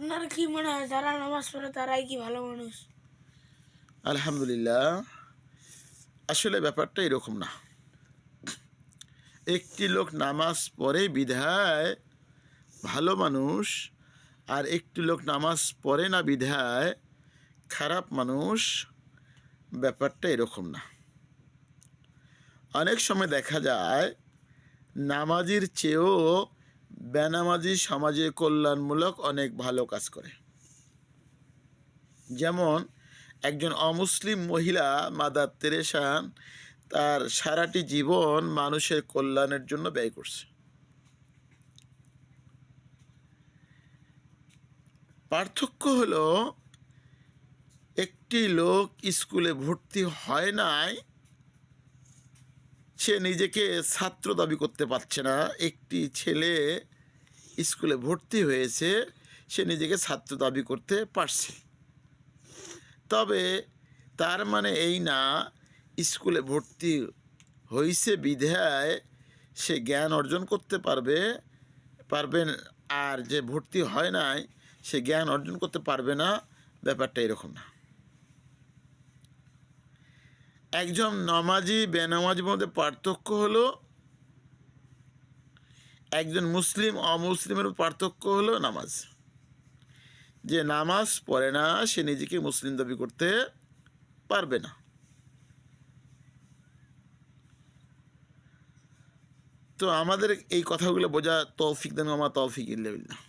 আপনার কি মনে হয় যারা নামাজ পড়ে তারাই কি ভালো মানুষ? আলহামদুলিল্লাহ, আসলে ব্যাপারটা এরকম না। একটি লোক নামাজ পড়ে বিধায় ভালো মানুষ, আর একটি লোক নামাজ পড়ে না বিধায় খারাপ মানুষ, ব্যাপারটা এরকম না। অনেক সময় দেখা যায় নামাজির চেয়েও বেনামাজি সমাজে কল্যাণমূলক অনেক ভালো কাজ করে। যেমন একজন অমুসলিম মহিলা মাদার তেরেসা তার সারাটি জীবন মানুষের কল্যাণের জন্য ব্যয় করছে। পার্থক্য হলো, একটি লোক স্কুলে ভর্তি হয় নাই, সে নিজেকে ছাত্র দাবি করতে পারছে না। একটি ছেলে স্কুলে ভর্তি হয়েছে, সে নিজেকে ছাত্র দাবি করতে পারছে। তবে তার মানে এই না স্কুলে ভর্তি হয়েছে বিধায় সে জ্ঞান অর্জন করতে পারবেন, আর যে ভর্তি হয় নাই সে জ্ঞান অর্জন করতে পারবে না। ব্যাপারটা এরকম না। একজন নামাজি বেনামাজির মধ্যে পার্থক্য হলো, একজন মুসলিম অমুসলিমের পার্থক্য হলো নামাজ। যে নামাজ পড়ে না সে নিজেকে মুসলিম দাবি করতে পারবে না। তো আমাদের এই কথাগুলো বোঝা তৌফিক দেন, আমার তৌফিক ইল্লা বিল্লাহ।